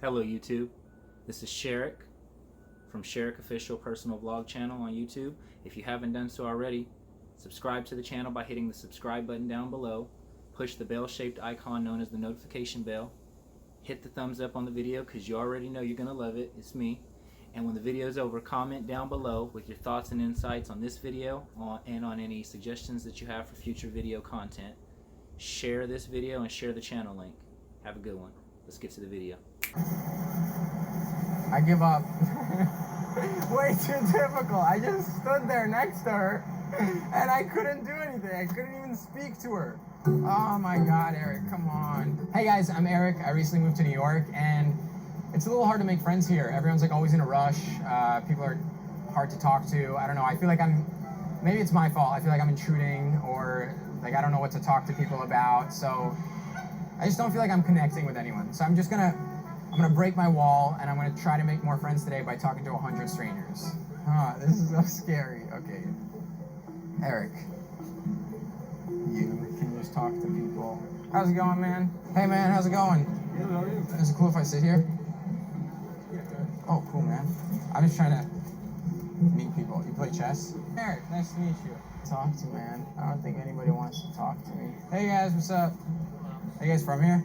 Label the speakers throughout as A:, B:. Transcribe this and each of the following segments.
A: Hello YouTube, this is Sherrick from Sherrick Official Personal Vlog Channel on YouTube. If you haven't done so already, subscribe to the channel by hitting the subscribe button down below. Push the bell-shaped icon known as the notification bell. Hit the thumbs up on the video because you already know you're going to love it. It's me. And when the video is over, comment down below with your thoughts and insights on this video and on any suggestions that you have for future video content. Share this video and share the channel link. Have a good one. Let's get to the video.
B: I give up. Way too difficult. I just stood there next to her and I couldn't do anything. I couldn't even speak to her. Oh my God, Eric, come on. Hey guys, I'm Eric. I recently moved to New York and it's a little hard to make friends here. Everyone's like always in a rush. People are hard to talk to. I don't know. I feel like maybe it's my fault. I feel like I'm intruding or like I don't know what to talk to people about. So I just don't feel like I'm connecting with anyone. So I'm gonna break my wall and I'm gonna try to make more friends today by talking to 100 strangers. This is so scary. Okay. Eric, can you just talk to people? How's it going, man? Hey man, how's it going?
C: Good, how are you?
B: Is it cool if I sit here?
C: Yeah, good.
B: Oh, cool, man. I'm just trying to meet people. You play chess? Eric, nice to meet you. Talk to, man. I don't think anybody wants to talk to me. Hey guys, what's up? Are you guys from here?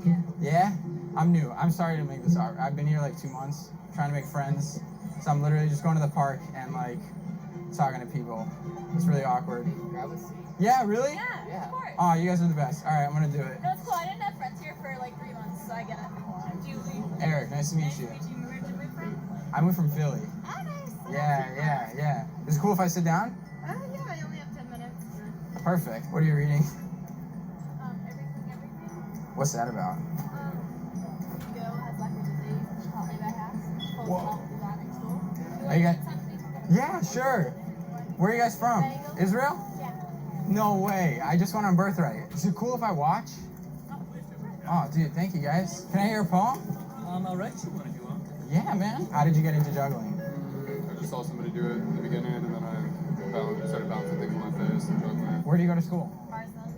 C: Yeah.
B: Yeah? I'm new. I'm sorry to make this hard. I've been here like 2 months, trying to make friends. So I'm literally just going to the park and like talking to people. It's really awkward.
C: Grab a seat.
B: Yeah, really?
D: Yeah, of course.
B: Oh, you guys are the best. All right, I'm gonna do it.
D: No, it's cool. I didn't have friends here for like 3 months, so I get it. I'm Julie.
B: Eric, nice to meet
D: Nice
B: you.
D: to meet you. Where'd you move from?
B: I moved from Philly.
D: Oh, nice.
B: Yeah. Is it cool if I sit down?
D: Oh, yeah, I only have 10 minutes.
B: Perfect. What are you reading?
D: Everything.
B: What's that about?
D: Go has like a disease, which taught me about half.
B: Whoa.
D: Next door.
B: Are you guys? Yeah, sure. Where are you guys from? Israel?
D: Yeah.
B: No way. I just went on Birthright. Is it cool if I watch? Oh, dude, thank you guys. Can I hear a poem?
C: I'll write you one if you want.
B: Yeah, man. How did you get into juggling?
E: I just saw somebody do it in the beginning, and then I started bouncing things on my face and juggling.
B: Where do you go to school?
D: Parsons.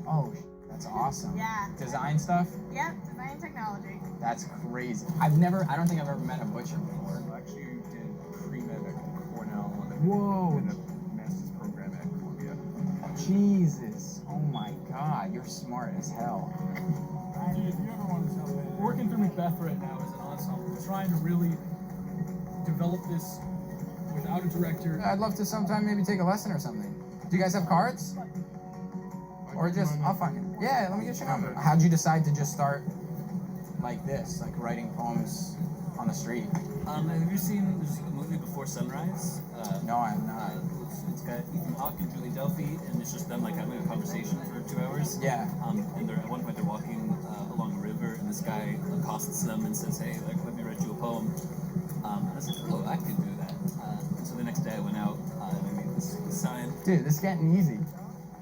B: Oh, that's awesome.
D: Yeah.
B: Design stuff?
D: Yep, design technology.
B: That's crazy. I don't think I've ever met a butcher before.
F: I actually did pre-med at Cornell and then
B: Whoa.
F: did a master's program at Columbia.
B: Jesus. Oh my God, you're smart as hell.
C: Dude, if you ever want to jump in. Working through Macbeth right now as an ensemble. We're trying to really develop this without a director.
B: I'd love to sometime maybe take a lesson or something. Do you guys have cards? Or just, I'll find it. Yeah, let me get your number. How'd you decide to just start like this, like writing poems on the street?
G: Have you seen this movie Before Sunrise?
B: No, I'm not.
G: It's got Ethan Hawke and Julie Delpy, and it's just them like having a conversation for 2 hours.
B: Yeah.
G: And at one point they're walking along a river, and this guy accosts them and says, "Hey, like, let me write you a poem." And I was like, "Oh, I could do that." And so the next day I went out and I made this sign.
B: Dude, this is getting easy.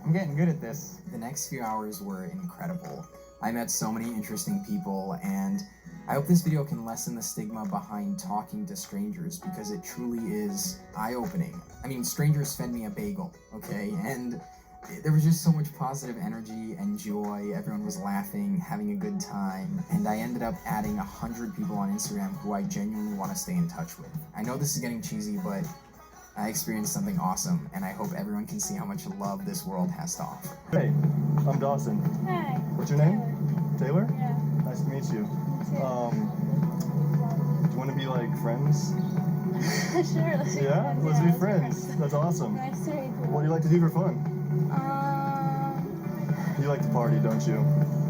B: I'm getting good at this. The next few hours were incredible. I met so many interesting people, and I hope this video can lessen the stigma behind talking to strangers because it truly is eye-opening. I mean, strangers fed me a bagel, okay? And there was just so much positive energy and joy. Everyone was laughing, having a good time. And I ended up adding 100 people on Instagram who I genuinely want to stay in touch with. I know this is getting cheesy, but I experienced something awesome, and I hope everyone can see how much love this world has to offer.
H: Hey, I'm Dawson.
D: Hi.
H: What's your name? Taylor?
D: Yeah.
H: Nice to meet you. Do you want to be like friends?
D: Sure, let's be
H: Yeah?
D: friends.
H: Let's
D: Yeah,
H: be friends. That's awesome.
D: Nice to meet you.
H: What do you like to do for fun? You like to party, don't you?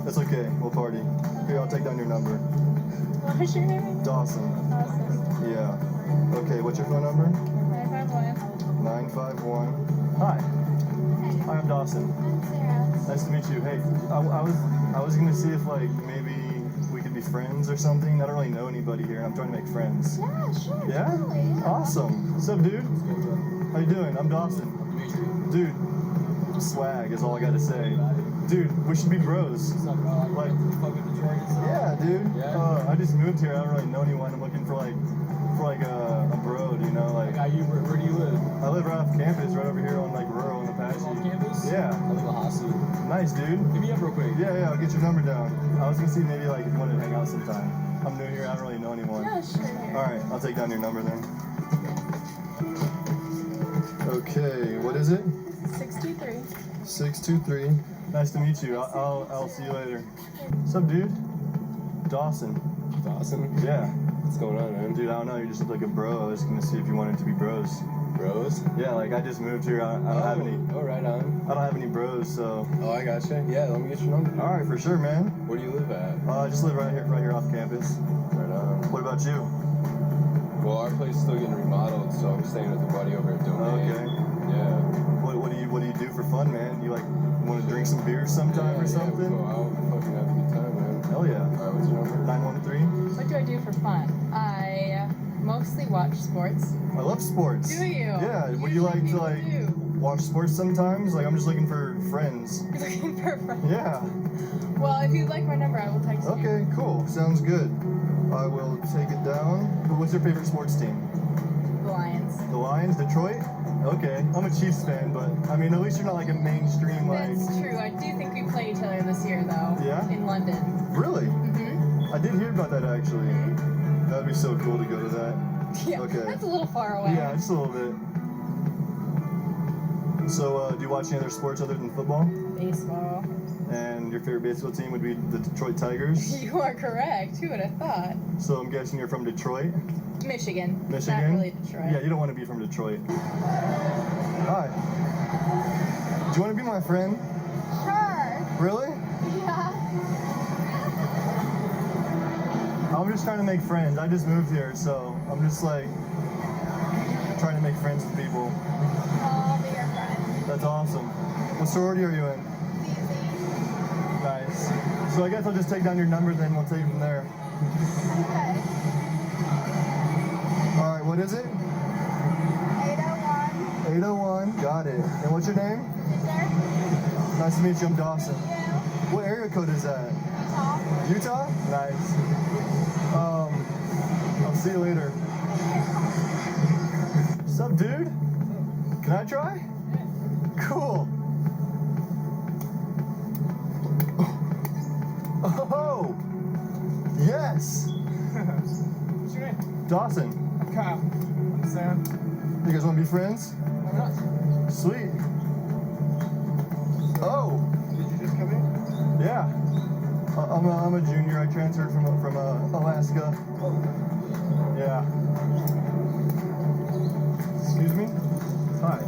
H: That's okay, we'll party. Here, I'll take down your number.
D: What's your name?
H: Dawson.
D: Awesome.
H: Yeah. Okay, what's your phone number?
D: 951.
H: 951. Hi. Hi, I'm Dawson.
D: I'm Sarah.
H: Nice to meet you. Hey, I was gonna see if like maybe we could be friends or something. I don't really know anybody here, and I'm trying to make friends.
D: Yeah, sure.
H: Yeah?
D: Totally, yeah.
H: Awesome. What's up, dude? How you doing? I'm Dawson. Dude, swag is all I gotta say. Dude, we should be bros. Like, yeah, dude. I just moved here. I don't really know anyone. I'm looking for like a bro, you know, like.
C: Where do you live?
H: I live right off campus, right over here on like rural in Apache.
C: Off campus?
H: Yeah.
C: I live in Lhasa.
H: Nice, dude.
C: Hit me up real quick.
H: Yeah, I'll get your number down. I was gonna see maybe like if you wanted to hang out sometime. I'm I don't really know anyone.
D: Yeah, sure.
H: All right, I'll take down your number then. Okay, what is it?
D: 623.
H: 623. Nice to meet you. I'll see you later. What's up, dude? Dawson.
E: Dawson?
H: Yeah.
E: What's going on, man?
H: Dude, I don't know. You just look like a bro. I was gonna see if you wanted to be bros.
E: Bros?
H: Yeah, like I just moved here. I don't have any.
E: Oh, right on.
H: I don't have any bros, so.
E: Oh, I gotcha. Yeah, let me get your number.
H: All right, for sure, man.
E: Where do you live at?
H: I just live right here off campus.
E: Right on.
H: What about you?
E: Well, our place is still getting remodeled, so I'm staying with a buddy over at Domain.
H: Okay.
E: Yeah.
H: What do you do for fun, man? You like want to drink some beer sometime or something?
E: Yeah, go out and fucking have a good time, man.
H: Hell yeah.
E: All right, what's your number?
H: 913.
I: What do I do for fun? I mostly watch sports.
H: I love sports.
I: Do you?
H: Yeah. Would you like to like watch sports sometimes? Like I'm just looking for friends.
I: You're looking for friends.
H: Yeah.
I: Well, if you'd like my number, I will text you.
H: Okay, cool. Sounds good. I will take it down. What's your favorite sports team?
I: The Lions.
H: The Lions, Detroit? Okay. I'm a Chiefs fan, but I mean, at least you're not like a mainstream like.
I: That's true. I do think we play each other this year, though.
H: Yeah?
I: In London.
H: Really?
I: Mm-hmm.
H: I did hear about that actually.
I: Mm-hmm.
H: That'd be so cool to go to that.
I: Yeah.
H: Okay.
I: That's a little far away.
H: Yeah, just a little bit. So, do you watch any other sports other than football?
I: Baseball.
H: And your favorite baseball team would be the Detroit Tigers?
I: You are correct. Who would have thought?
H: So I'm guessing you're from Detroit?
I: Michigan.
H: Michigan?
I: Not really Detroit.
H: Yeah, you don't want to be from Detroit. Hi. Do you want to be my friend?
D: Sure.
H: Really?
D: Yeah.
H: I'm just trying to make friends. I just moved here, so I'm just like trying to make friends with people.
D: I'll be your friend.
H: That's awesome. What sorority are you in?
D: Easy.
H: Nice. So I guess I'll just take down your number, then we'll take it from there.
D: Okay.
H: All right, what is it?
D: 801.
H: 801. Got it. And what's your name?
D: Is
H: Nice to meet you. I'm Dawson.
D: you?
H: What area code is that?
D: Utah.
H: Utah? Nice. I'll see you later. What's up, dude? Can I try? Cool. Oh! Yes!
C: What's your name?
H: Dawson.
C: Kyle. Sam.
H: You guys want to be friends?
C: Why not?
H: Sweet. Oh!
C: Did you just come in?
H: Yeah. I'm a junior. I transferred from Alaska. Yeah. Excuse me? Hi.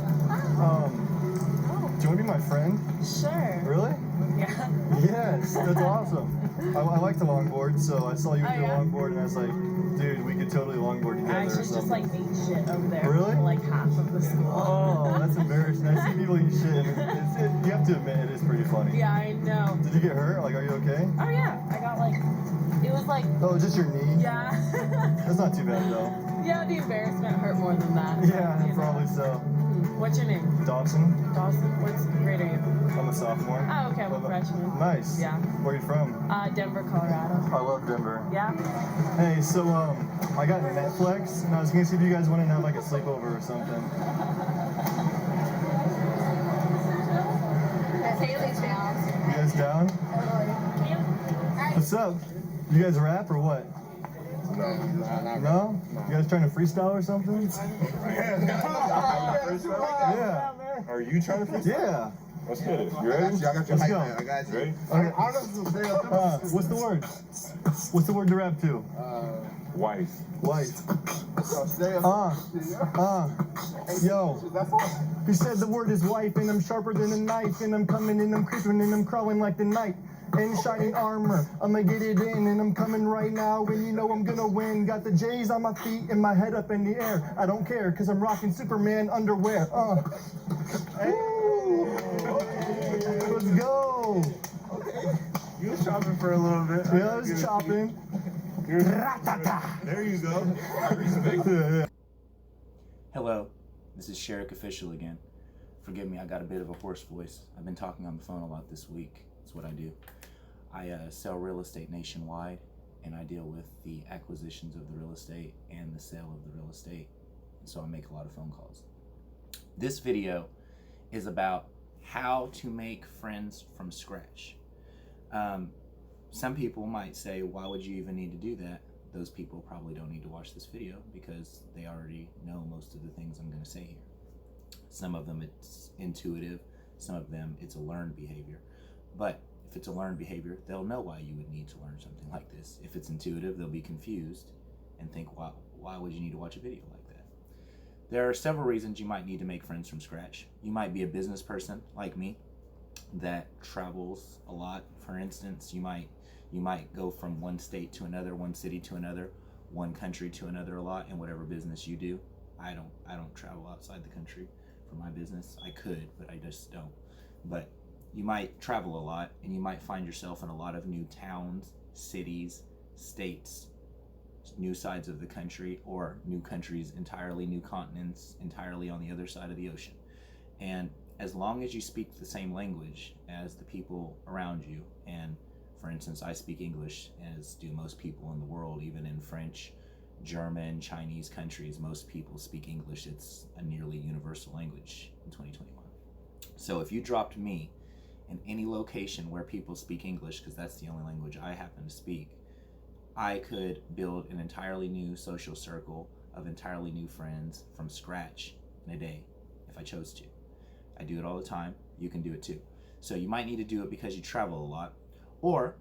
H: Do you want to be my friend?
I: Sure.
H: Really?
I: Yeah.
H: Yes, that's awesome. I like to longboard, so I saw you with your
I: yeah?
H: longboard, and I was like, dude, we could totally longboard together
I: I
H: or
I: actually
H: something.
I: just ate shit over there.
H: Really?
I: For like half of the school.
H: Oh, that's embarrassing. I see people eat shit, and you have to admit, it is pretty funny.
I: Yeah, I know.
H: Did you get hurt? Like, are you okay?
I: Oh yeah, I got like, it was like,
H: Oh, just your knee?
I: yeah.
H: That's not too bad, though.
I: Yeah, the embarrassment hurt more than that.
H: Yeah,
I: you know.
H: probably so.
I: What's your name?
H: Dawson?
I: Dawson? What's grade are you?
H: I'm a sophomore.
I: Oh, okay, I'm a freshman.
H: Nice.
I: Yeah.
H: Where are you from?
I: Denver, Colorado.
H: I love Denver.
I: Yeah?
H: Hey, so I got Netflix, and I was gonna see if you guys wanted to have like a sleepover or something.
D: That's Haley's down.
H: You guys down? What's up? You guys rap or what? No? You guys trying to freestyle or something? Yeah.
F: Are you trying to freestyle?
H: Yeah.
F: Let's get it. You ready?
J: I got your
H: Let's
J: hype
H: go.
J: man. I got you.
F: Ready?
H: Okay. What's the word? What's the word to rap to?
F: Wife.
H: Wife. Yo. He said the word is wife, and I'm sharper than a knife, and I'm coming and I'm creeping and I'm crawling like the night. In shining armor, I'ma get it in, and I'm coming right now, and you know I'm gonna win. Got the J's on my feet and my head up in the air. I don't care, cause I'm rocking Superman underwear. Hey. Let's go.
F: You was chopping for a little bit.
H: Yeah, I was chopping.
F: There you go.
H: Yeah.
A: Hello, this is Sherrick Official again. Forgive me, I got a bit of a hoarse voice. I've been talking on the phone a lot this week. That's what I do. I sell real estate nationwide, and I deal with the acquisitions of the real estate and the sale of the real estate. And so I make a lot of phone calls. This video is about how to make friends from scratch. Some people might say, why would you even need to do that? those people probably don't need to watch this video because they already know most of the things I'm going to say here. Some of them it's intuitive, some of them it's a learned behavior. But if it's a learned behavior, they'll know why you would need to learn something like this. If it's intuitive, they'll be confused and think, why would you need to watch a video like that? There are several reasons you might need to make friends from scratch. You might be a business person like me that travels a lot. For instance, you might go from one state to another, one city to another, one country to another a lot in whatever business you do. I don't travel outside the country for my business. I could, but I just don't. But you might travel a lot, and you might find yourself in a lot of new towns, cities, states, new sides of the country, or new countries entirely, new continents entirely on the other side of the ocean. And as long as you speak the same language as the people around you, and for instance, I speak English, as do most people in the world, even in French, German, Chinese countries, most people speak English. It's a nearly universal language in 2021. So if you dropped me in any location where people speak English, because that's the only language I happen to speak, I could build an entirely new social circle of entirely new friends from scratch in a day if I chose to. I do it all the time. You can do it too. So you might need to do it because you travel a lot, or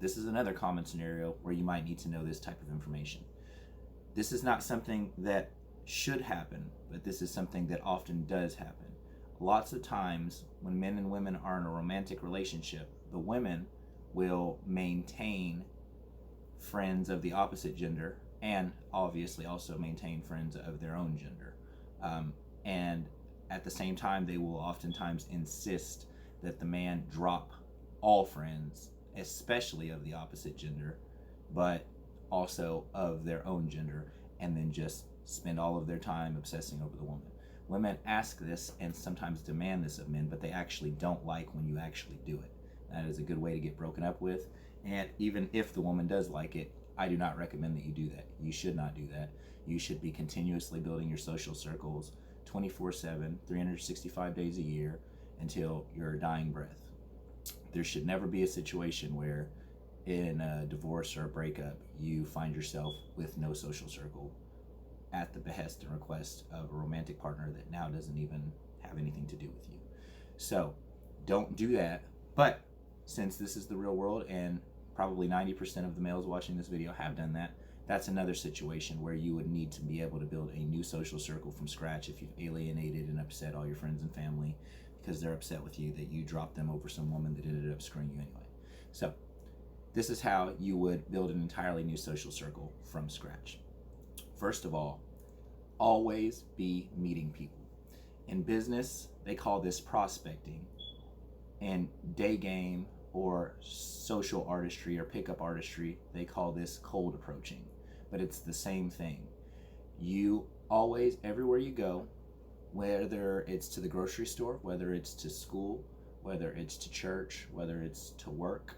A: this is another common scenario where you might need to know this type of information. This is not something that should happen, but this is something that often does happen. Lots of times when men and women are in a romantic relationship, the women will maintain friends of the opposite gender and obviously also maintain friends of their own gender. And at the same time, they will oftentimes insist that the man drop all friends, especially of the opposite gender, but also of their own gender, and then just spend all of their time obsessing over the woman. Women ask this and sometimes demand this of men, but they actually don't like when you actually do it. That is a good way to get broken up with. And even if the woman does like it, I do not recommend that you do that. You should not do that. You should be continuously building your social circles 24/7, 365 days a year until your dying breath. There should never be a situation where in a divorce or a breakup, you find yourself with no social circle at the behest and request of a romantic partner that now doesn't even have anything to do with you. So don't do that. But since this is the real world and probably 90% of the males watching this video have done that, that's another situation where you would need to be able to build a new social circle from scratch if you've alienated and upset all your friends and family because they're upset with you that you dropped them over some woman that ended up screwing you anyway. So this is how you would build an entirely new social circle from scratch. First of all, always be meeting people. In business, they call this prospecting. In day game or social artistry or pickup artistry, they call this cold approaching. But it's the same thing. You always, everywhere you go, whether it's to the grocery store, whether it's to school, whether it's to church, whether it's to work,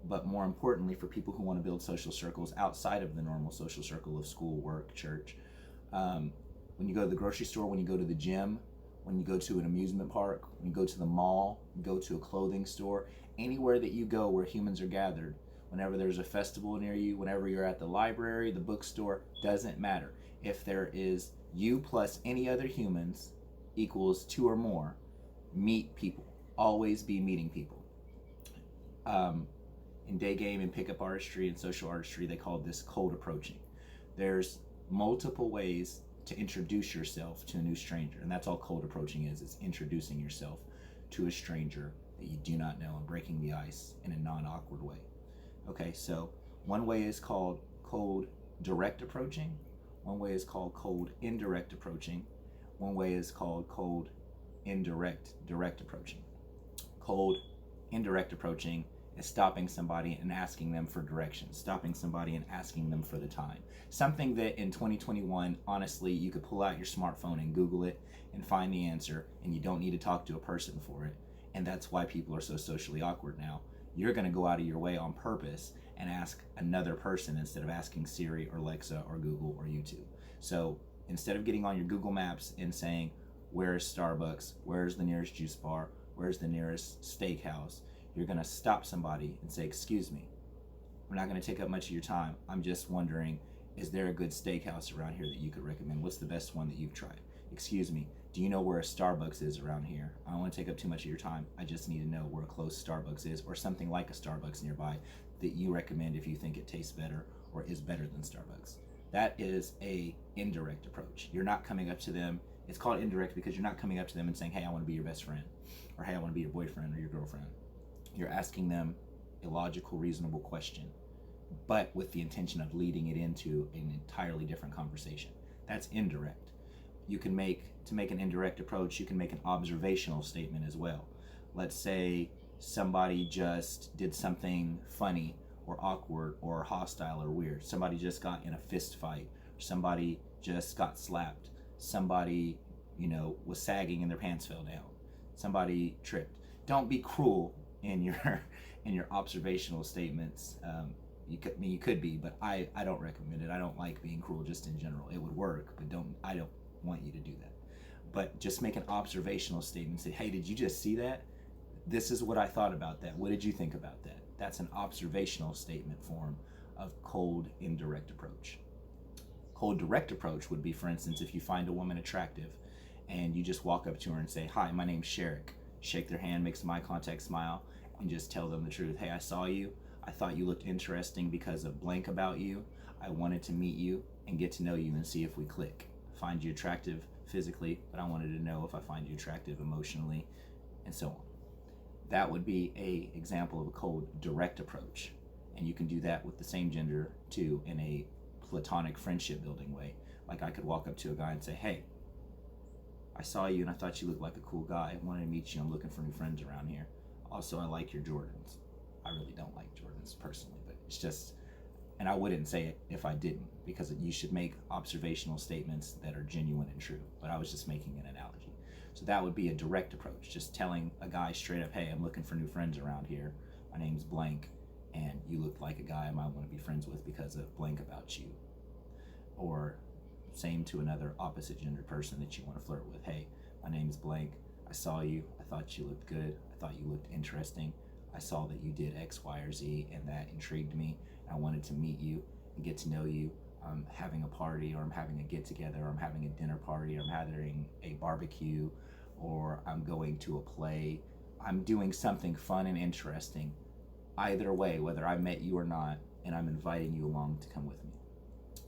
A: but more importantly for people who want to build social circles outside of the normal social circle of school, work, church, when you go to the grocery store, when you go to the gym, when you go to an amusement park, when you go to the mall, you go to a clothing store, anywhere that you go where humans are gathered, whenever there's a festival near you, whenever you're at the library, the bookstore, doesn't matter. If there is you plus any other humans equals 2 or more, meet people. Always be meeting people. In day game and pickup artistry and social artistry, they call this cold approaching. There's multiple ways to introduce yourself to a new stranger, and that's all cold approaching is. It's introducing yourself to a stranger that you do not know and breaking the ice in a non-awkward way. Okay, so one way is called cold direct approaching. One way is called cold indirect approaching. One way is called cold indirect direct approaching. Cold indirect approaching is stopping somebody and asking them for directions, stopping somebody and asking them for the time. Something that in 2021, honestly, you could pull out your smartphone and Google it and find the answer, and you don't need to talk to a person for it. And that's why people are so socially awkward now. You're gonna go out of your way on purpose and ask another person instead of asking Siri or Alexa or Google or YouTube. So instead of getting on your Google Maps and saying, where's Starbucks, where's the nearest juice bar, where's the nearest steakhouse, you're gonna stop somebody and say, excuse me, I'm not going to take up much of your time. I'm just wondering, is there a good steakhouse around here that you could recommend? What's the best one that you've tried? Excuse me, do you know where a Starbucks is around here? I don't want to take up too much of your time. I just need to know where a close Starbucks is, or something like a Starbucks nearby that you recommend if you think it tastes better or is better than Starbucks. That is a indirect approach. You're not coming up to them. It's called indirect because you're not coming up to them and saying, hey, I want to be your best friend, or hey, I want to be your boyfriend or your girlfriend. You're asking them a logical, reasonable question, but with the intention of leading it into an entirely different conversation. That's indirect. To make an indirect approach, you can make an observational statement as well. Let's say somebody just did something funny or awkward or hostile or weird. Somebody just got in a fist fight. Somebody just got slapped. Somebody, was sagging and their pants fell down. Somebody tripped. Don't be cruel in your observational statements. You could be, but I don't recommend it. I don't like being cruel just in general. It would work, but I don't want you to do that. But just make an observational statement. Say, hey, did you just see that? This is what I thought about that. What did you think about that? That's an observational statement form of cold indirect approach. Cold direct approach would be, for instance, if you find a woman attractive and you just walk up to her and say, hi, my name's Sherrick. Shake their hand, make some eye contact, smile, and just tell them the truth. Hey, I saw you. I thought you looked interesting because of blank about you. I wanted to meet you and get to know you and see if we click. Find you attractive physically, but I wanted to know if I find you attractive emotionally, and so on. That would be an example of a cold direct approach. And you can do that with the same gender too, in a platonic friendship building way. Like I could walk up to a guy and say, hey, I saw you and I thought you looked like a cool guy. I wanted to meet you. I'm looking for new friends around here. Also, I like your Jordans. I really don't like Jordans personally, but it's just, and I wouldn't say it if I didn't, because you should make observational statements that are genuine and true. But I was just making an analogy. So that would be a direct approach, just telling a guy straight up, hey, I'm looking for new friends around here. My name's blank, and you look like a guy I might want to be friends with because of blank about you. Or same to another opposite gender person that you want to flirt with. Hey, my name's blank. I saw you. I thought you looked good. I thought you looked interesting. I saw that you did X, Y, or Z, and that intrigued me. I wanted to meet you and get to know you. I'm having a party, or I'm having a get-together, or I'm having a dinner party, or I'm having a barbecue, or I'm going to a play. I'm doing something fun and interesting. Either way, whether I met you or not, and I'm inviting you along to come with me.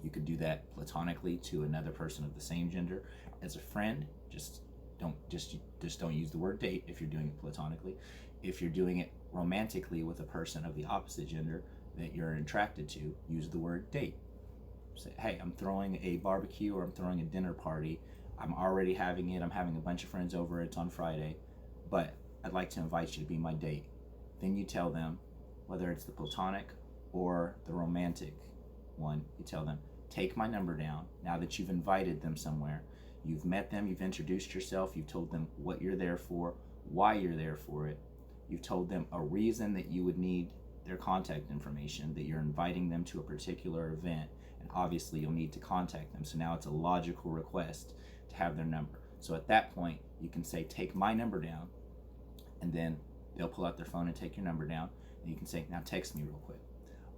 A: You could do that platonically to another person of the same gender. As a friend, just don't use the word date if you're doing it platonically. If you're doing it romantically with a person of the opposite gender that you're attracted to, use the word date. Say, hey, I'm throwing a barbecue or I'm throwing a dinner party. I'm already having it. I'm having a bunch of friends over. It's on Friday, but I'd like to invite you to be my date. Then you tell them, whether it's the platonic or the romantic one, you tell them, take my number down. Now that you've invited them somewhere, you've met them, you've introduced yourself, you've told them what you're there for, why you're there for it. You've told them a reason that you would need their contact information, that you're inviting them to a particular event, and obviously you'll need to contact them. So now it's a logical request to have their number. So at that point, you can say, take my number down, and then they'll pull out their phone and take your number down, and you can say, now text me real quick.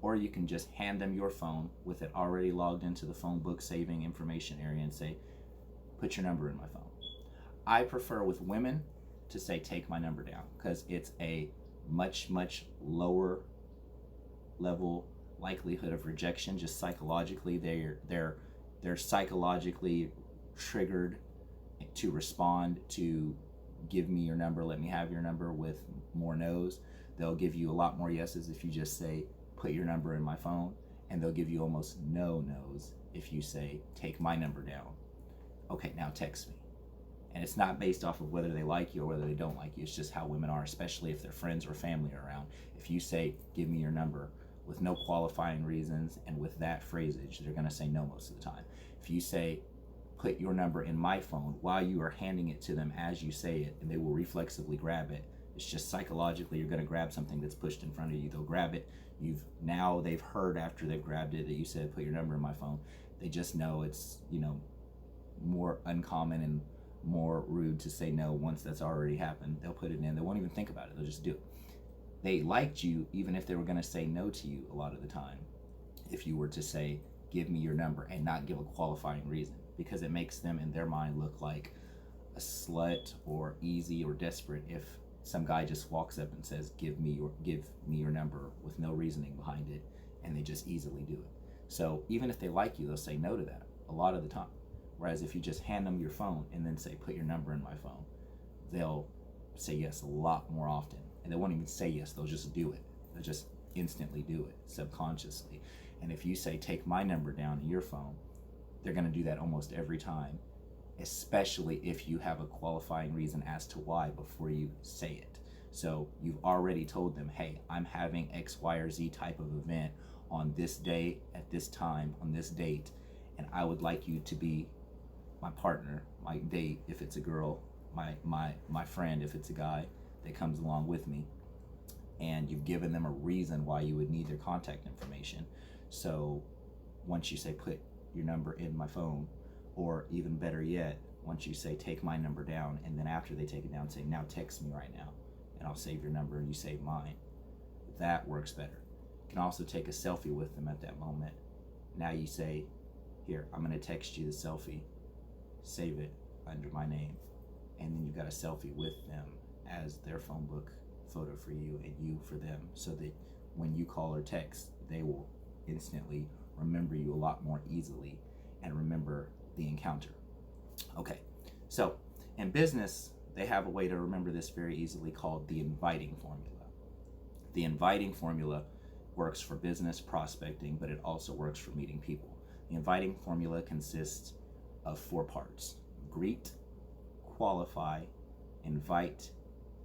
A: Or you can just hand them your phone with it already logged into the phone book saving information area and say, put your number in my phone. I prefer with women to say, take my number down, because it's a much, much lower level likelihood of rejection. Just psychologically, they're psychologically triggered to respond to give me your number, let me have your number, with more no's. They'll give you a lot more yeses if you just say, put your number in my phone, and they'll give you almost no no's if you say, take my number down. Okay, now text me. And it's not based off of whether they like you or whether they don't like you. It's just how women are, especially if their friends or family are around. If you say, give me your number, with no qualifying reasons and with that phrasage, they're going to say no most of the time. If you say, put your number in my phone, while you are handing it to them as you say it, and they will reflexively grab it, it's just psychologically you're going to grab something that's pushed in front of you. They'll grab it. They've heard after they've grabbed it that you said, put your number in my phone. They just know it's, more uncommon and more rude to say no once that's already happened. They'll put it in. They won't even think about it. They'll just do it. they liked you even if they were going to say no to you a lot of the time. If you were to say, give me your number, and not give a qualifying reason, because it makes them in their mind look like a slut or easy or desperate if some guy just walks up and says, give me your number with no reasoning behind it, and they just easily do it. So even if they like you, they'll say no to that a lot of the time. Whereas if you just hand them your phone and then say, put your number in my phone, they'll say yes a lot more often. And they won't even say yes, they'll just do it. They'll just instantly do it subconsciously. And if you say, take my number down in your phone, they're going to do that almost every time, especially if you have a qualifying reason as to why before you say it. So you've already told them, hey, I'm having X, Y, or Z type of event on this day, at this time, on this date, and I would like you to be my partner, my date if it's a girl, my friend if it's a guy that comes along with me. And you've given them a reason why you would need their contact information. So once you say, put your number in my phone, or even better yet, once you say, take my number down, and then after they take it down, say, now text me right now, and I'll save your number and you save mine. That works better. You can also take a selfie with them at that moment. Now you say, here, I'm going to text you the selfie, save it under my name, and then you've got a selfie with them as their phone book photo for you and you for them, so that when you call or text, they will instantly remember you a lot more easily and remember the encounter. Okay, so in business, they have a way to remember this very easily called the inviting formula. The inviting formula works for business prospecting, but it also works for meeting people. The inviting formula consists of 4 parts: greet, qualify, invite,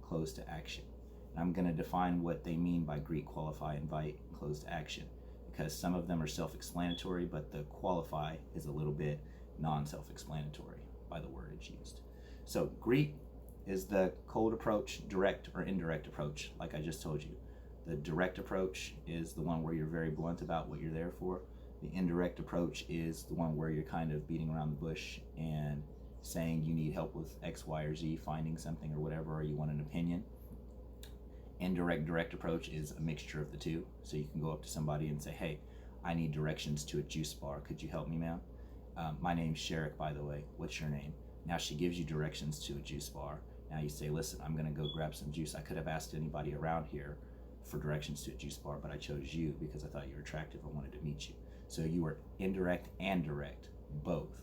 A: close to action. And I'm going to define what they mean by greet, qualify, invite, and close to action, because some of them are self-explanatory, but the qualify is a little bit non-self-explanatory by the word it's used. So greet is the cold approach, direct or indirect approach, like I just told you. The direct approach is the one where you're very blunt about what you're there for. The indirect approach is the one where you're kind of beating around the bush and saying you need help with X, Y, or Z, finding something or whatever, or you want an opinion. Indirect direct approach is a mixture of the two. So you can go up to somebody and say, hey, I need directions to a juice bar. Could you help me, ma'am? My name's Sherrick, by the way. What's your name? Now she gives you directions to a juice bar. Now you say, listen, I'm going to go grab some juice. I could have asked anybody around here for directions to a juice bar, but I chose you because I thought you were attractive. I wanted to meet you. So you were indirect and direct, both.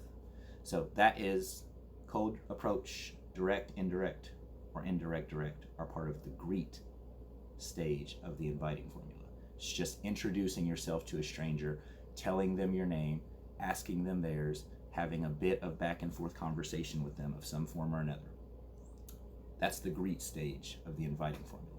A: So that is cold approach, direct, indirect, or indirect, direct are part of the greet stage of the inviting formula. It's just introducing yourself to a stranger, telling them your name, asking them theirs, having a bit of back and forth conversation with them of some form or another. That's the greet stage of the inviting formula.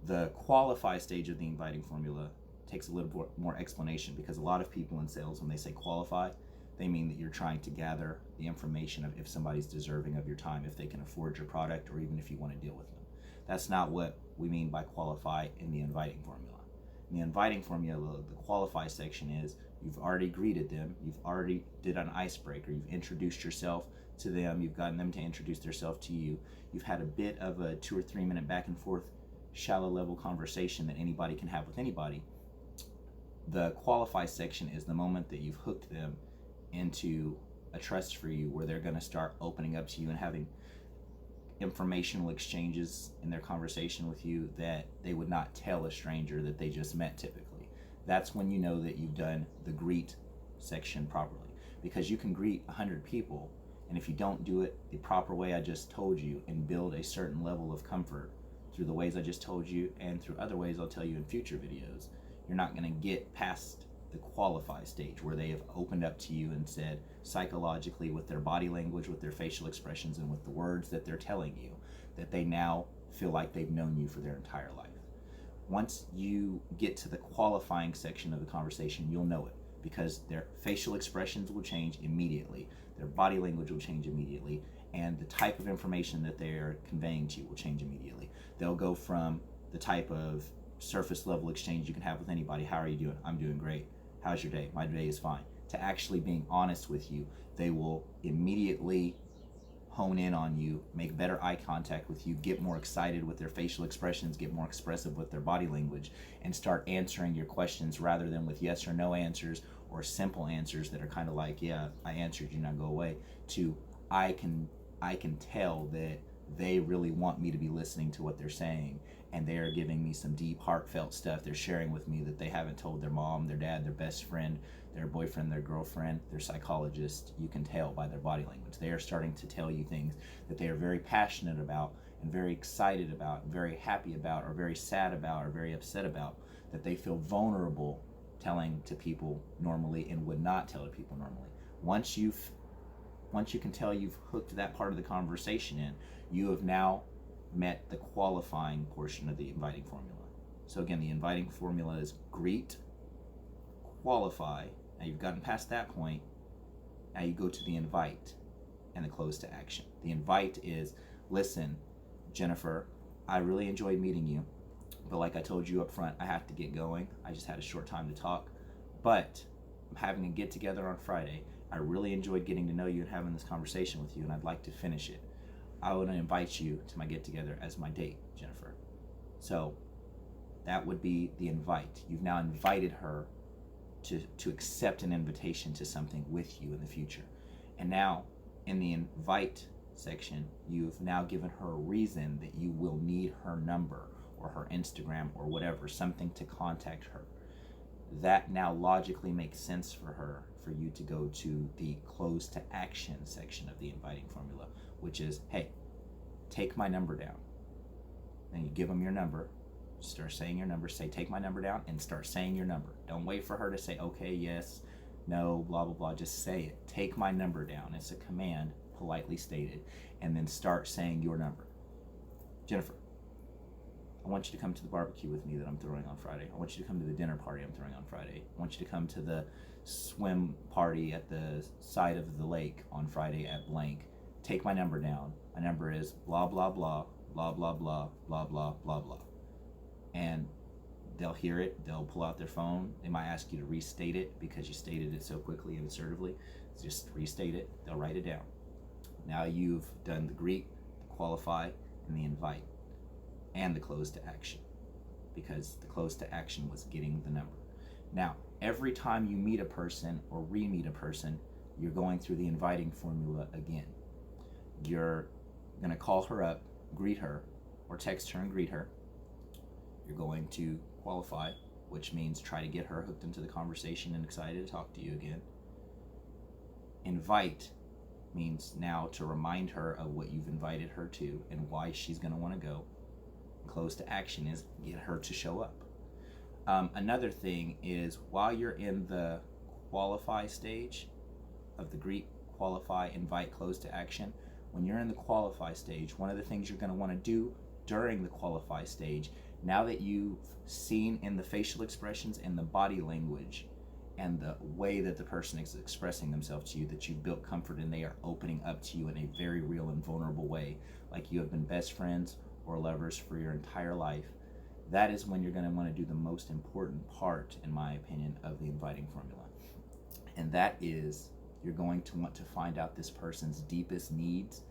A: The qualify stage of the inviting formula takes a little more explanation, because a lot of people in sales, when they say qualify, they mean that you're trying to gather the information of if somebody's deserving of your time, if they can afford your product, or even if you want to deal with them. That's not what we mean by qualify in the inviting formula. In the inviting formula, the qualify section is you've already greeted them, you've already did an icebreaker, you've introduced yourself to them, you've gotten them to introduce themselves to you, you've had a bit of a 2 or 3 minute back and forth shallow level conversation that anybody can have with anybody. The qualify section is the moment that you've hooked them into a trust for you, where they're going to start opening up to you and having informational exchanges in their conversation with you that they would not tell a stranger that they just met typically. That's when you know that you've done the greet section properly, because you can greet 100 people, and if you don't do it the proper way I just told you and build a certain level of comfort through the ways I just told you and through other ways I'll tell you in future videos, you're not going to get past the qualify stage, where they have opened up to you and said psychologically, with their body language, with their facial expressions, and with the words that they're telling you, that they now feel like they've known you for their entire life. Once you get to the qualifying section of the conversation, you'll know it, because their facial expressions will change immediately, their body language will change immediately, and the type of information that they're conveying to you will change immediately. They'll go from the type of surface level exchange you can have with anybody, how are you doing? I'm doing great. How's your day? My day is fine. To actually being honest with you. They will immediately hone in on you, make better eye contact with you, get more excited with their facial expressions, get more expressive with their body language, and start answering your questions rather than with yes or no answers or simple answers that are kind of like, yeah, I answered you, now go away, to I can tell that they really want me to be listening to what they're saying, and they are giving me some deep, heartfelt stuff. They're sharing with me that they haven't told their mom, their dad, their best friend, their boyfriend, their girlfriend, their psychologist. You can tell by their body language. They are starting to tell you things that they are very passionate about and very excited about, and very happy about, or very sad about, or very upset about, that they feel vulnerable telling to people normally and would not tell to people normally. Once you can tell you've hooked that part of the conversation in, you have now met the qualifying portion of the inviting formula. So again, the inviting formula is greet, qualify. Now you've gotten past that point. Now you go to the invite and the close to action. The invite is, listen, Jennifer, I really enjoyed meeting you, but like I told you up front, I have to get going. I just had a short time to talk, but I'm having a get together on Friday. I really enjoyed getting to know you and having this conversation with you, and I'd like to finish it. I want to invite you to my get together as my date, Jennifer. So that would be the invite. You've now invited her to accept an invitation to something with you in the future. And now in the invite section, you've now given her a reason that you will need her number or her Instagram or whatever, something to contact her. That now logically makes sense for her, for you to go to the close to action section of the inviting formula, which is, hey, take my number down. Then you give them your number, start saying your number, say, take my number down, and start saying your number. Don't wait for her to say, okay, yes, no, blah, blah, blah. Just say it. Take my number down. It's a command, politely stated, and then start saying your number. Jennifer, I want you to come to the barbecue with me that I'm throwing on Friday. I want you to come to the dinner party I'm throwing on Friday. I want you to come to the swim party at the side of the lake on Friday at blank. Take my number down. My number is blah, blah, blah, blah, blah, blah, blah, blah, blah, blah. And they'll hear it. They'll pull out their phone. They might ask you to restate it because you stated it so quickly and assertively. Just restate it. They'll write it down. Now you've done the greet, the qualify, and the invite, and the close to action, because the close to action was getting the number. Now, every time you meet a person or re-meet a person, you're going through the inviting formula again. You're going to call her up, greet her, or text her and greet her. You're going to qualify, which means try to get her hooked into the conversation and excited to talk to you again. Invite means now to remind her of what you've invited her to and why she's going to want to go. Close to action is get her to show up. Another thing is, while you're in the qualify stage of the greet, qualify, invite, close to action, when you're in the qualify stage, one of the things you're going to want to do during the qualify stage, now that you've seen in the facial expressions and the body language and the way that the person is expressing themselves to you, that you've built comfort and they are opening up to you in a very real and vulnerable way, like you have been best friends or lovers for your entire life, that is when you're going to want to do the most important part, in my opinion, of the inviting formula. And that is, you're going to want to find out this person's deepest needs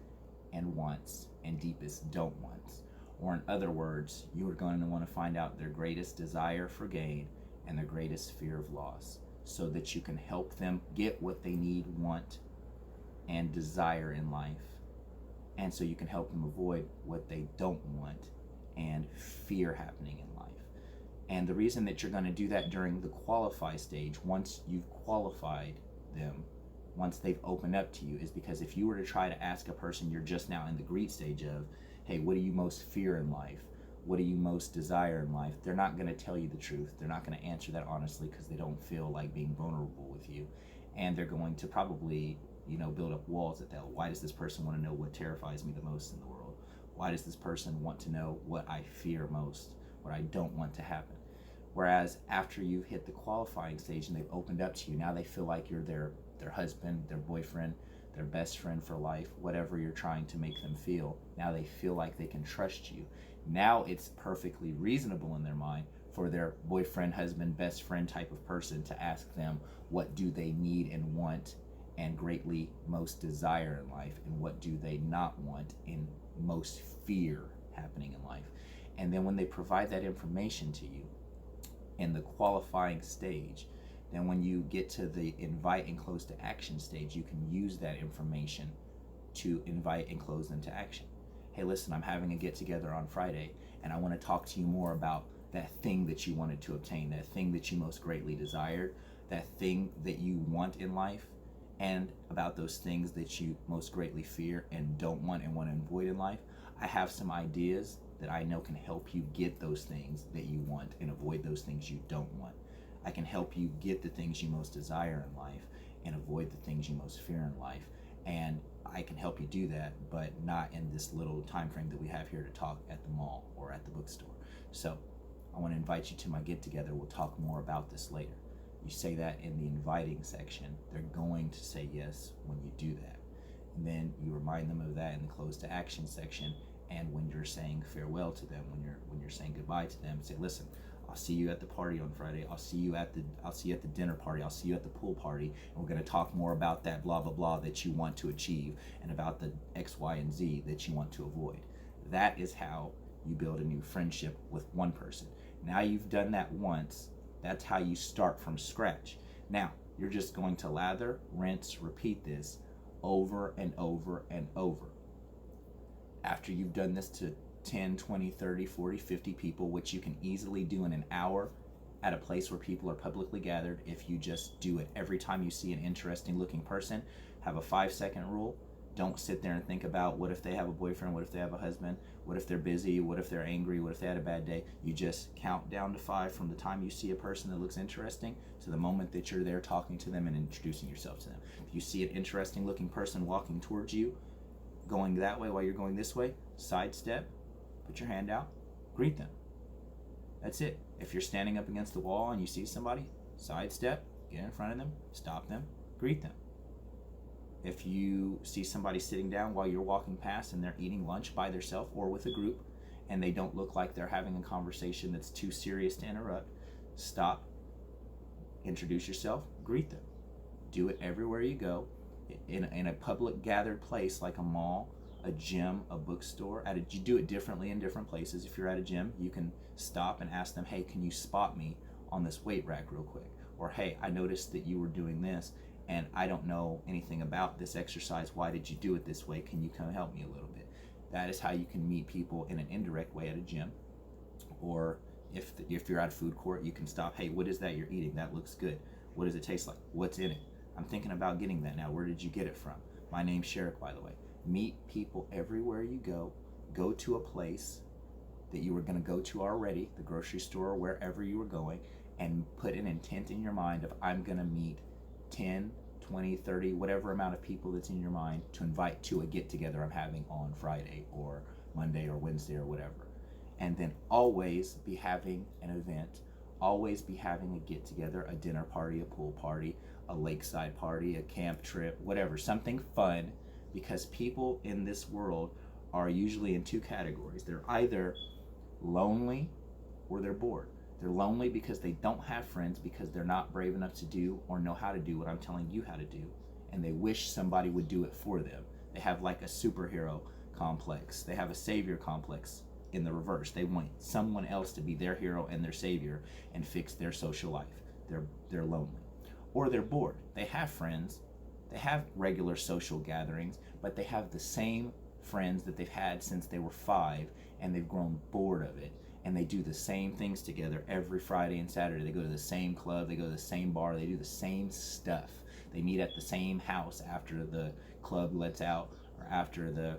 A: and wants and deepest don't wants. Or in other words, you are going to want to find out their greatest desire for gain and their greatest fear of loss, so that you can help them get what they need, want, and desire in life. And so you can help them avoid what they don't want and fear happening in life. And the reason that you're going to do that during the qualify stage, once you've qualified them, once they've opened up to you, is because if you were to try to ask a person you're just now in the greet stage of, hey, what do you most fear in life? What do you most desire in life? They're not going to tell you the truth. They're not going to answer that honestly because they don't feel like being vulnerable with you. And they're going to probably, build up walls that they'll, why does this person want to know what terrifies me the most in the world? Why does this person want to know what I fear most, what I don't want to happen? Whereas after you've hit the qualifying stage and they've opened up to you, now they feel like you're their husband, their boyfriend, their best friend for life, whatever you're trying to make them feel. Now they feel like they can trust you. Now it's perfectly reasonable in their mind for their boyfriend, husband, best friend type of person to ask them what do they need and want and greatly most desire in life, and what do they not want and most fear happening in life. And then when they provide that information to you in the qualifying stage, then when you get to the invite and close to action stage, you can use that information to invite and close them to action. Hey, listen, I'm having a get together on Friday, and I want to talk to you more about that thing that you wanted to obtain, that thing that you most greatly desired, that thing that you want in life, and about those things that you most greatly fear and don't want and want to avoid in life. I have some ideas that I know can help you get those things that you want and avoid those things you don't want. I can help you get the things you most desire in life and avoid the things you most fear in life. And I can help you do that, but not in this little time frame that we have here to talk at the mall or at the bookstore. So I want to invite you to my get together. We'll talk more about this later. You say that in the inviting section, they're going to say yes when you do that. And then you remind them of that in the close to action section. And when you're saying farewell to them, when you're saying goodbye to them, say, listen, I'll see you at the party on Friday. I'll see you at the dinner party. I'll see you at the pool party. And we're going to talk more about that blah, blah, blah that you want to achieve and about the X, Y, and Z that you want to avoid. That is how you build a new friendship with one person. Now you've done that once. That's how you start from scratch. Now, you're just going to lather, rinse, repeat this over and over and over. After you've done this to 10, 20, 30, 40, 50 people, which you can easily do in an hour at a place where people are publicly gathered, if you just do it every time you see an interesting looking person, have a 5-second rule. Don't sit there and think about what if they have a boyfriend, what if they have a husband, what if they're busy, what if they're angry, what if they had a bad day. You just count down to 5 from the time you see a person that looks interesting to the moment that you're there talking to them and introducing yourself to them. If you see an interesting looking person walking towards you, going that way while you're going this way, sidestep, put your hand out, greet them. That's it. If you're standing up against the wall and you see somebody, sidestep, get in front of them, stop them, greet them. If you see somebody sitting down while you're walking past and they're eating lunch by themselves or with a group and they don't look like they're having a conversation that's too serious to interrupt, stop, introduce yourself, greet them. Do it everywhere you go. In a public gathered place like a mall, a gym, a bookstore. You do it differently in different places. If you're at a gym, you can stop and ask them, hey, can you spot me on this weight rack real quick? Or, hey, I noticed that you were doing this and I don't know anything about this exercise. Why did you do it this way? Can you come help me a little bit? That is how you can meet people in an indirect way at a gym. Or if you're at a food court, you can stop, hey, what is that you're eating? That looks good. What does it taste like? What's in it? I'm thinking about getting that now. Where did you get it from? My name's Sherrick, by the way. Meet people everywhere you go. Go to a place that you were going to go to already, the grocery store or wherever you were going, and put an intent in your mind of I'm going to meet 10, 20, 30, whatever amount of people that's in your mind to invite to a get-together I'm having on Friday or Monday or Wednesday or whatever. And then always be having an event, always be having a get-together, a dinner party, a pool party, a lakeside party, a camp trip, whatever, something fun, because people in this world are usually in 2 categories. They're either lonely or they're bored. They're lonely because they don't have friends, because they're not brave enough to do or know how to do what I'm telling you how to do, and they wish somebody would do it for them. They have like a superhero complex. They have a savior complex in the reverse. They want someone else to be their hero and their savior and fix their social life. They're lonely. Or they're bored. They have friends, they have regular social gatherings, but they have the same friends that they've had since they were 5, and they've grown bored of it, and they do the same things together every Friday and Saturday. They go to the same club, they go to the same bar, they do the same stuff. They meet at the same house after the club lets out or after the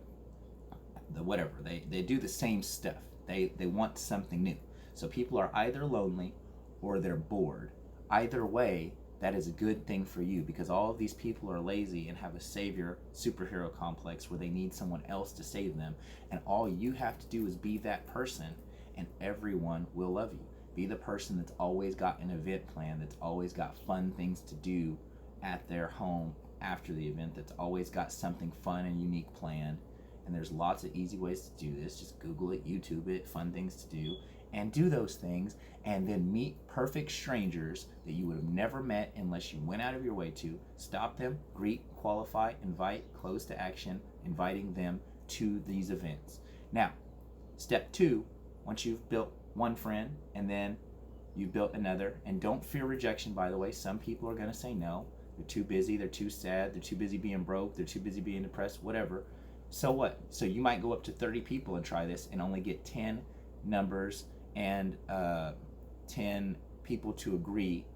A: whatever. They do the same stuff. They want something new. So people are either lonely or they're bored. Either way, that is a good thing for you, because all of these people are lazy and have a savior superhero complex where they need someone else to save them, and all you have to do is be that person and everyone will love you. Be the person that's always got an event plan, that's always got fun things to do at their home after the event, that's always got something fun and unique planned. And there's lots of easy ways to do this. Just Google it, YouTube it, fun things to do, and do those things, and then meet perfect strangers that you would have never met unless you went out of your way to stop them, greet, qualify, invite, close to action, inviting them to these events. Now, step 2, once you've built one friend and then you've built another, and don't fear rejection, by the way. Some people are going to say no. They're too busy, they're too sad, they're too busy being broke, they're too busy being depressed, whatever. So what? So you might go up to 30 people and try this and only get 10 numbers and 10 people to agree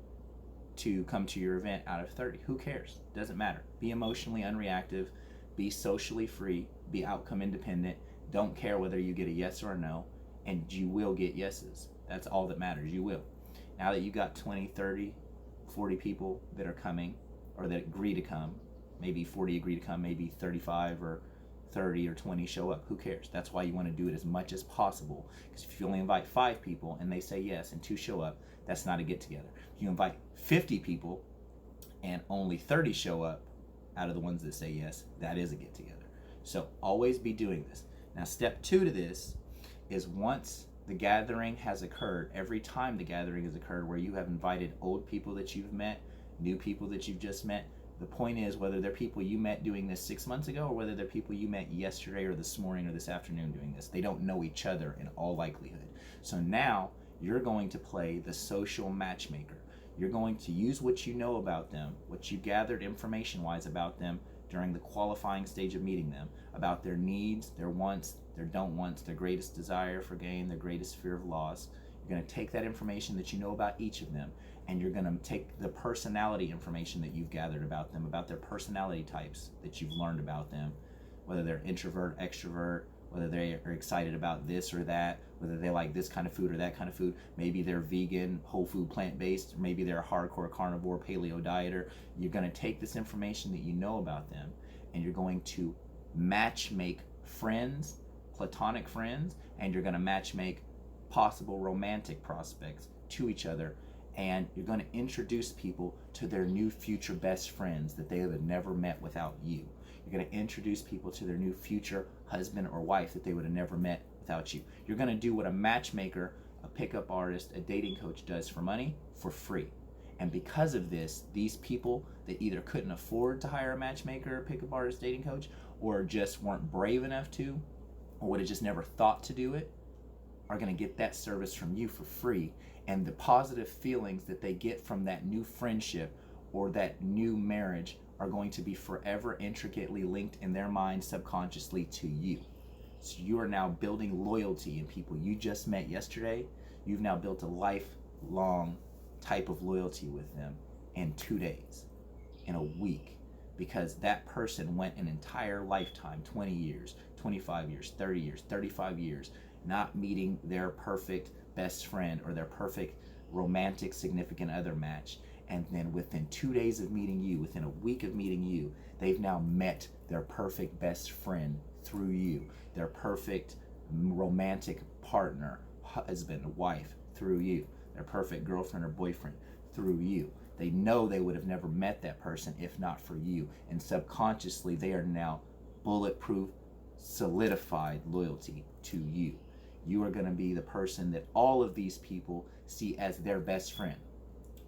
A: to come to your event out of 30. Who cares? Doesn't matter. Be emotionally unreactive, be socially free, be outcome independent. Don't care whether you get a yes or a no, and you will get yeses. That's all that matters. You will. Now that you got 20, 30, 40 people that are coming or that agree to come, maybe 40 agree to come, maybe 35 or 30 or 20 show up. Who cares? That's why you want to do it as much as possible, because if you only invite 5 people and they say yes and 2 show up, that's not a get together. If you invite 50 people and only 30 show up out of the ones that say yes, that is a get together. So always be doing this. Now, step 2 to this is, once the gathering has occurred, every time the gathering has occurred where you have invited old people that you've met, new people that you've just met, the point is, whether they're people you met doing this 6 months ago or whether they're people you met yesterday or this morning or this afternoon doing this, they don't know each other in all likelihood. So now you're going to play the social matchmaker. You're going to use what you know about them, what you gathered information-wise about them during the qualifying stage of meeting them, about their needs, their wants, their don't wants, their greatest desire for gain, their greatest fear of loss. You're going to take that information that you know about each of them, and you're going to take the personality information that you've gathered about them, about their personality types that you've learned about them, whether they're introvert, extrovert, whether they are excited about this or that, whether they like this kind of food or that kind of food. Maybe they're vegan, whole food, plant-based. Maybe they're a hardcore carnivore, paleo dieter. You're going to take this information that you know about them, and you're going to match make friends, platonic friends, and you're going to match make possible romantic prospects to each other, and you're going to introduce people to their new future best friends that they have never met without you. You're going to introduce people to their new future husband or wife that they would have never met without you. You're going to do what a matchmaker, a pickup artist, a dating coach does for money, for free. And because of this, these people that either couldn't afford to hire a matchmaker, a pickup artist, dating coach, or just weren't brave enough to, or would have just never thought to do it, are going to get that service from you for free. And the positive feelings that they get from that new friendship or that new marriage are going to be forever intricately linked in their mind subconsciously to you. So you are now building loyalty in people you just met yesterday. You've now built a lifelong type of loyalty with them in 2 days, in a week, because that person went an entire lifetime, 20 years, 25 years, 30 years, 35 years, not meeting their perfect best friend or their perfect romantic significant other match. And then within 2 days of meeting you, within a week of meeting you, they've now met their perfect best friend through you, their perfect romantic partner, husband, wife, through you, their perfect girlfriend or boyfriend through you. They know they would have never met that person if not for you. And subconsciously, they are now bulletproof, solidified loyalty to you. You are going to be the person that all of these people see as their best friend.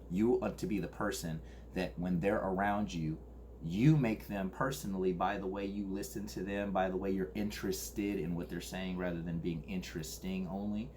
A: You want to be the person that when they're around you, you make them personally by the way you listen to them, by the way you're interested in what they're saying rather than being interesting only.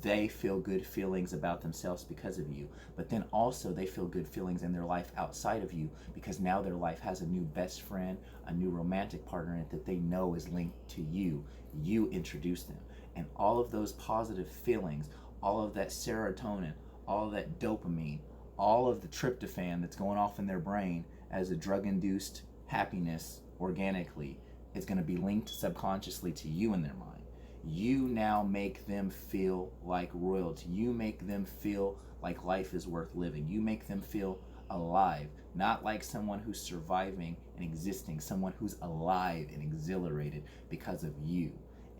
A: They feel good feelings about themselves because of you. But then also they feel good feelings in their life outside of you because now their life has a new best friend, a new romantic partner in it that they know is linked to you. You introduce them. And all of those positive feelings, all of that serotonin, all of that dopamine, all of the tryptophan that's going off in their brain as a drug-induced happiness organically is going to be linked subconsciously to you in their mind. You now make them feel like royalty. You make them feel like life is worth living. You make them feel alive, not like someone who's surviving and existing, someone who's alive and exhilarated because of you.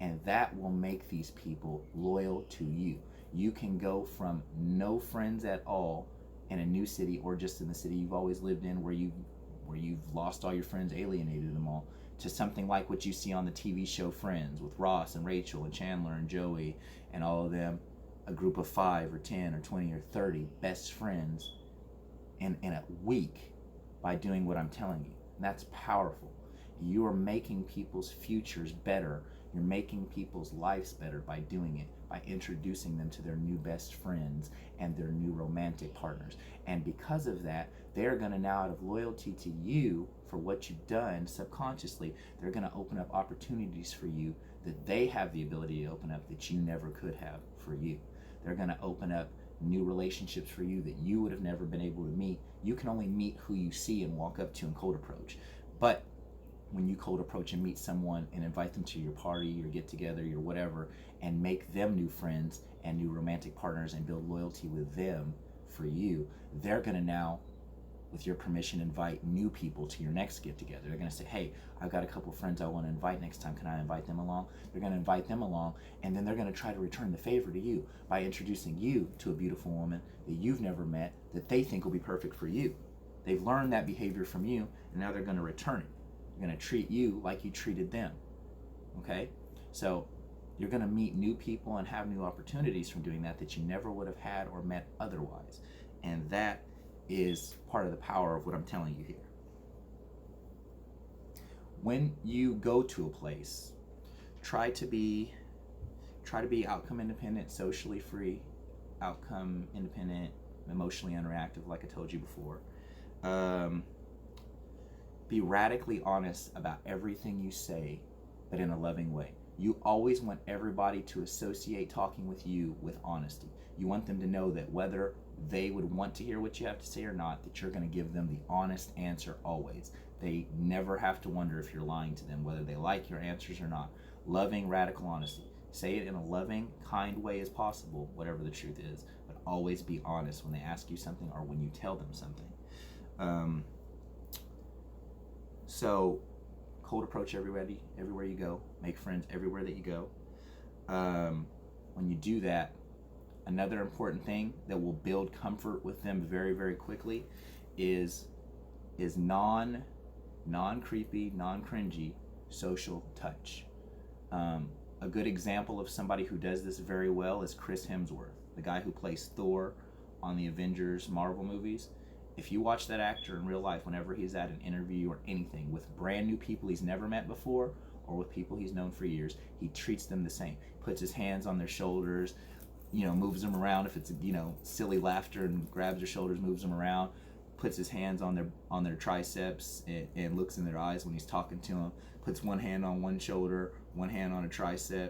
A: And that will make these people loyal to you. You can go from no friends at all in a new city or just in the city you've always lived in where you've lost all your friends, alienated them all, to something like what you see on the TV show Friends with Ross and Rachel and Chandler and Joey and all of them, a group of 5 or 10 or 20 or 30 best friends in a week by doing what I'm telling you. And that's powerful. You are making people's futures better. You're making people's lives better by doing it, by introducing them to their new best friends and their new romantic partners. And because of that, they're going to now, out of loyalty to you for what you've done subconsciously, they're going to open up opportunities for you that they have the ability to open up that you never could have for you. They're going to open up new relationships for you that you would have never been able to meet. You can only meet who you see and walk up to and cold approach. But when you cold approach and meet someone and invite them to your party, your get together, your whatever, and make them new friends and new romantic partners and build loyalty with them for you, they're going to now, with your permission, invite new people to your next get together. They're going to say, hey, I've got a couple friends I want to invite next time. Can I invite them along? They're going to invite them along, and then they're going to try to return the favor to you by introducing you to a beautiful woman that you've never met that they think will be perfect for you. They've learned that behavior from you, and now they're going to return it. They're going to treat you like you treated them. Okay? So you're going to meet new people and have new opportunities from doing that you never would have had or met otherwise. And that is part of the power of what I'm telling you here. When you go to a place, try to be outcome independent, socially free, outcome independent, emotionally unreactive, like I told you before. Be radically honest about everything you say, but in a loving way. You always want everybody to associate talking with you with honesty. You want them to know that whether they would want to hear what you have to say or not, that you're going to give them the honest answer always. They never have to wonder if you're lying to them, whether they like your answers or not. Loving, radical honesty. Say it in a loving, kind way as possible, whatever the truth is, but always be honest when they ask you something or when you tell them something. So cold approach everywhere you go. Make friends everywhere that you go. When you do that, another important thing that will build comfort with them very, very quickly is non-creepy, non-cringy social touch. A good example of somebody who does this very well is Chris Hemsworth, the guy who plays Thor on the Avengers Marvel movies. If you watch that actor in real life, whenever he's at an interview or anything with brand new people he's never met before or with people he's known for years, he treats them the same. Puts his hands on their shoulders, moves them around if it's, silly laughter, and grabs their shoulders, moves them around, puts his hands on their triceps and looks in their eyes when he's talking to them, puts one hand on one shoulder, one hand on a tricep,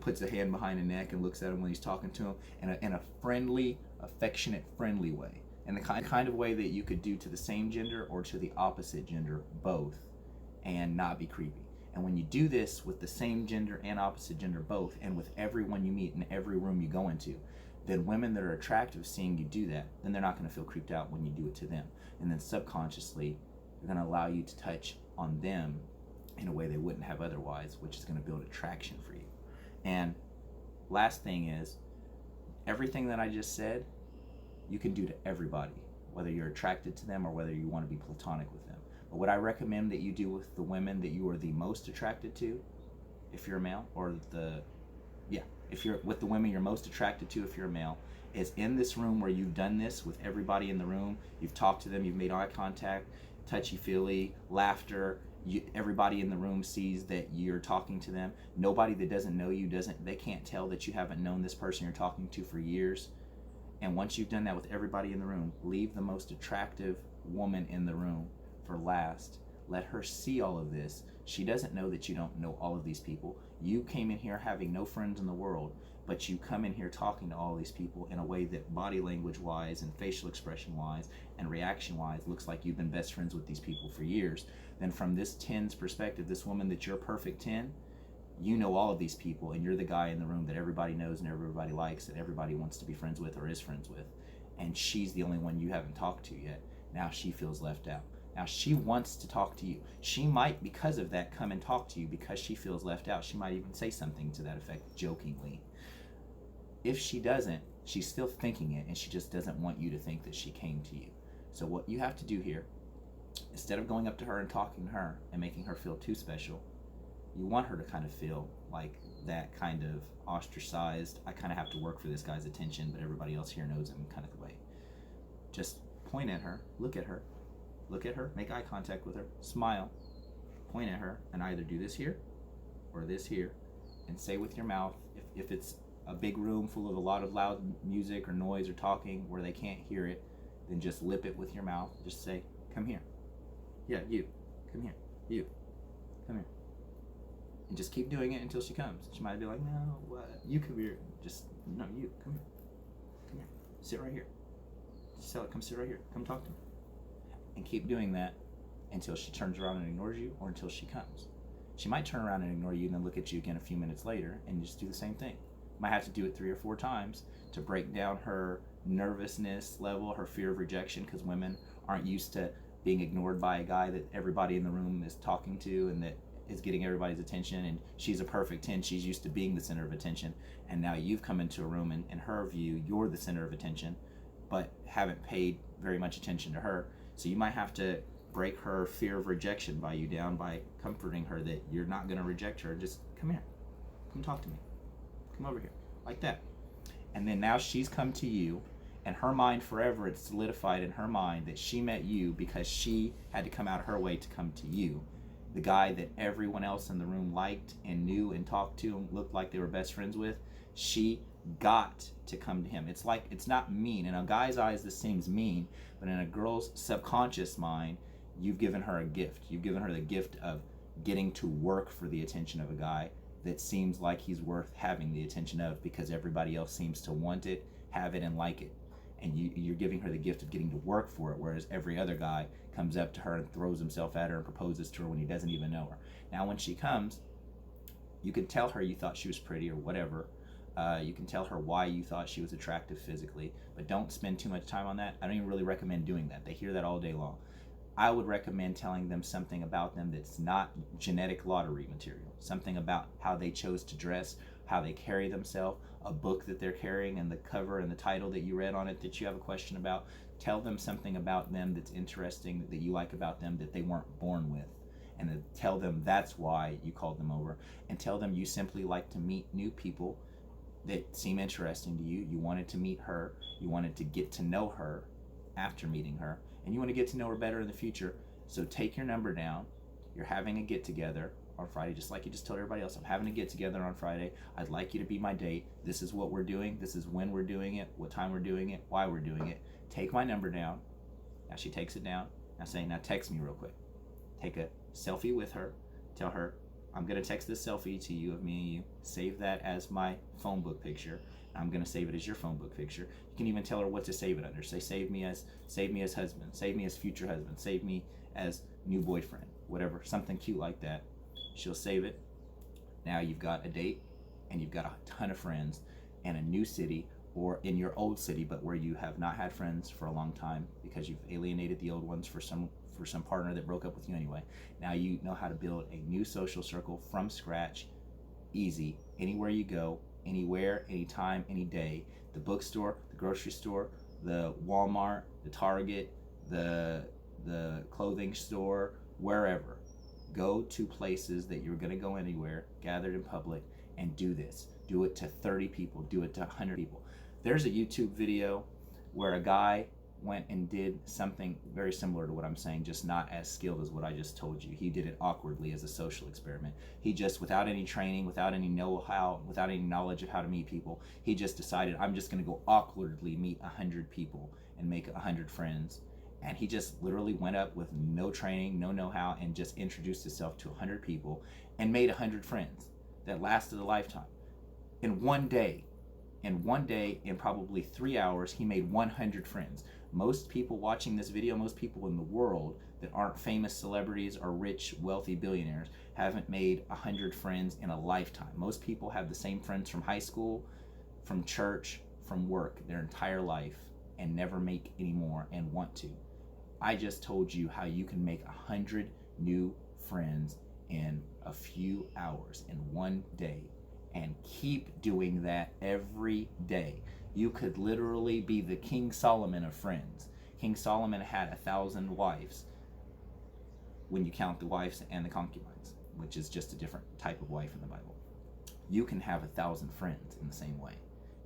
A: puts a hand behind the neck and looks at him when he's talking to him in a friendly, affectionate, friendly way. And the kind of way that you could do to the same gender or to the opposite gender, both, and not be creepy. And when you do this with the same gender and opposite gender both, and with everyone you meet in every room you go into, then women that are attractive seeing you do that, then they're not going to feel creeped out when you do it to them. And then subconsciously, they're going to allow you to touch on them in a way they wouldn't have otherwise, which is going to build attraction for you. And last thing is, everything that I just said, you can do to everybody, whether you're attracted to them or whether you want to be platonic with them. But what I recommend that you do with the women that you are the most attracted to, if you're a male, if you're with the women you're most attracted to if you're a male, is in this room where you've done this with everybody in the room, you've talked to them, you've made eye contact, touchy-feely, laughter, everybody in the room sees that you're talking to them. Nobody that doesn't know you they can't tell that you haven't known this person you're talking to for years. And once you've done that with everybody in the room, leave the most attractive woman in the room for last. Let her see all of this. She doesn't know that you don't know all of these people. You came in here having no friends in the world, but you come in here talking to all these people in a way that body language wise and facial expression wise and reaction wise looks like you've been best friends with these people for years. Then from this 10's perspective, this woman that you're perfect 10, you know all of these people, and you're the guy in the room that everybody knows and everybody likes and everybody wants to be friends with or is friends with. And she's the only one you haven't talked to yet. Now she feels left out. Now she wants to talk to you. She might, because of that, come and talk to you because she feels left out. She might even say something to that effect jokingly. If she doesn't, she's still thinking it, and she just doesn't want you to think that she came to you. So what you have to do here, instead of going up to her and talking to her and making her feel too special, You want her to kind of feel like that kind of ostracized, I kind of have to work for this guy's attention, but everybody else here knows him kind of way. Just point at her, look at her, make eye contact with her, smile, point at her, and either do this here or this here, and say with your mouth, if it's a big room full of a lot of loud music or noise or talking where they can't hear it, then just lip it with your mouth. Just say, come here. Yeah, you. Come here. You. Come here. And just keep doing it until she comes. She might be like, no, what? You come here. Just, no, you. Come here. Come here. Sit right here. Just tell her, come sit right here. Come talk to me. And keep doing that until she turns around and ignores you, or until she comes. She might turn around and ignore you and then look at you again a few minutes later and just do the same thing. Might have to do it 3 or 4 times to break down her nervousness level, her fear of rejection, because women aren't used to being ignored by a guy that everybody in the room is talking to and that is getting everybody's attention, and she's a perfect 10. She's used to being the center of attention, and now you've come into a room and in her view you're the center of attention, but haven't paid very much attention to her. So you might have to break her fear of rejection by you down by comforting her that you're not going to reject her. Just come here, come talk to me, come over here, like that. And then now she's come to you, and her mind forever, it's solidified in her mind that she met you because she had to come out of her way to come to you, the guy that everyone else in the room liked and knew and talked to and looked like they were best friends with. She got to come to him. It's like, it's not mean. In a guy's eyes, this seems mean, but in a girl's subconscious mind, you've given her a gift. You've given her the gift of getting to work for the attention of a guy that seems like he's worth having the attention of, because everybody else seems to want it, have it, and like it. And you're giving her the gift of getting to work for it, whereas every other guy comes up to her and throws himself at her and proposes to her when he doesn't even know her. Now when she comes, you can tell her you thought she was pretty or whatever. You can tell her why you thought she was attractive physically, but don't spend too much time on that. I don't even really recommend doing that. They hear that all day long. I would recommend telling them something about them that's not genetic lottery material, something about how they chose to dress, how they carry themselves, a book that they're carrying and the cover and the title that you read on it that you have a question about. Tell them something about them that's interesting, that you like about them, that they weren't born with, and then tell them that's why you called them over, and tell them you simply like to meet new people that seem interesting to you. You wanted to meet her, you wanted to get to know her after meeting her, and you want to get to know her better in the future. So take your number down. You're having a get together on Friday, just like you just told everybody else. I'm having a get together on Friday. I'd like you to be my date. This is what we're doing. This is when we're doing it, what time we're doing it, why we're doing it. Take my number down. Now she takes it down. Now say, now text me real quick. Take a selfie with her. Tell her, I'm going to text this selfie to you of me and you. Save that as my phone book picture. I'm going to save it as your phone book picture. You can even tell her what to save it under. Say, save me as husband, save me as future husband, save me as new boyfriend, whatever, something cute like that. She'll save it. Now you've got a date and you've got a ton of friends in a new city or in your old city, but where you have not had friends for a long time because you've alienated the old ones for some partner that broke up with you anyway. Now you know how to build a new social circle from scratch, easy, anywhere you go, anywhere, anytime, any day. The bookstore, the grocery store, the Walmart, the Target, the clothing store, wherever. Go to places that you're going to go anywhere, gathered in public, and do this. Do it to 30 people. Do it to 100 people. There's a YouTube video where a guy went and did something very similar to what I'm saying, just not as skilled as what I just told you. He did it awkwardly as a social experiment. He just, without any training, without any know-how, without any knowledge of how to meet people, he just decided, I'm just going to go awkwardly meet 100 people and make 100 friends. And he just literally went up with no training, no know-how, and just introduced himself to 100 people and made 100 friends that lasted a lifetime. In one day, in probably 3 hours, he made 100 friends. Most people watching this video, most people in the world that aren't famous celebrities or rich, wealthy billionaires haven't made 100 friends in a lifetime. Most people have the same friends from high school, from church, from work, their entire life, and never make any more and want to. I just told you how you can make 100 new friends in a few hours, in one day, and keep doing that every day. You could literally be the King Solomon of friends. King Solomon had 1,000 wives when you count the wives and the concubines. which is just a different type of wife in the Bible. You can have 1,000 friends in the same way.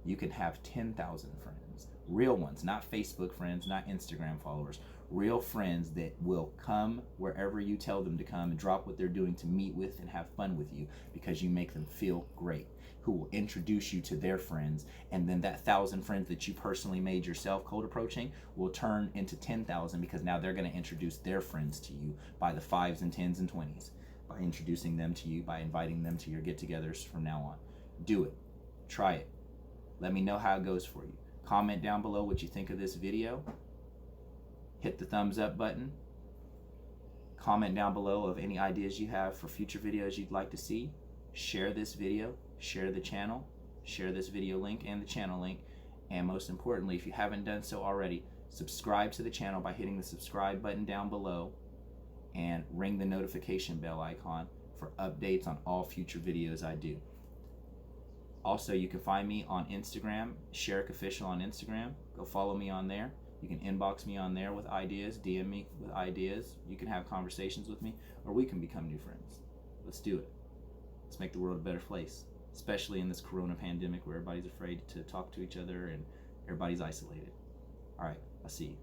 A: You can have 10,000 friends, real ones, not Facebook friends, not Instagram followers, real friends that will come wherever you tell them to come and drop what they're doing to meet with and have fun with you because you make them feel great, who will introduce you to their friends, and then that 1,000 friends that you personally made yourself cold approaching will turn into 10,000 because now they're going to introduce their friends to you by the 5s and 10s and 20s, by introducing them to you, by inviting them to your get-togethers from now on. Do it. Try it. Let me know how it goes for you. Comment down below what you think of this video. Hit the thumbs up button. Comment down below of any ideas you have for future videos you'd like to see. Share this video, share the channel, share this video link and the channel link. And most importantly, if you haven't done so already, subscribe to the channel by hitting the subscribe button down below and ring the notification bell icon for updates on all future videos I do. Also, you can find me on Instagram, Sherrick Official on Instagram. Go follow me on there. You can inbox me on there with ideas, DM me with ideas. You can have conversations with me, or we can become new friends. Let's do it. Let's make the world a better place, especially in this corona pandemic where everybody's afraid to talk to each other and everybody's isolated. All right, I'll see you.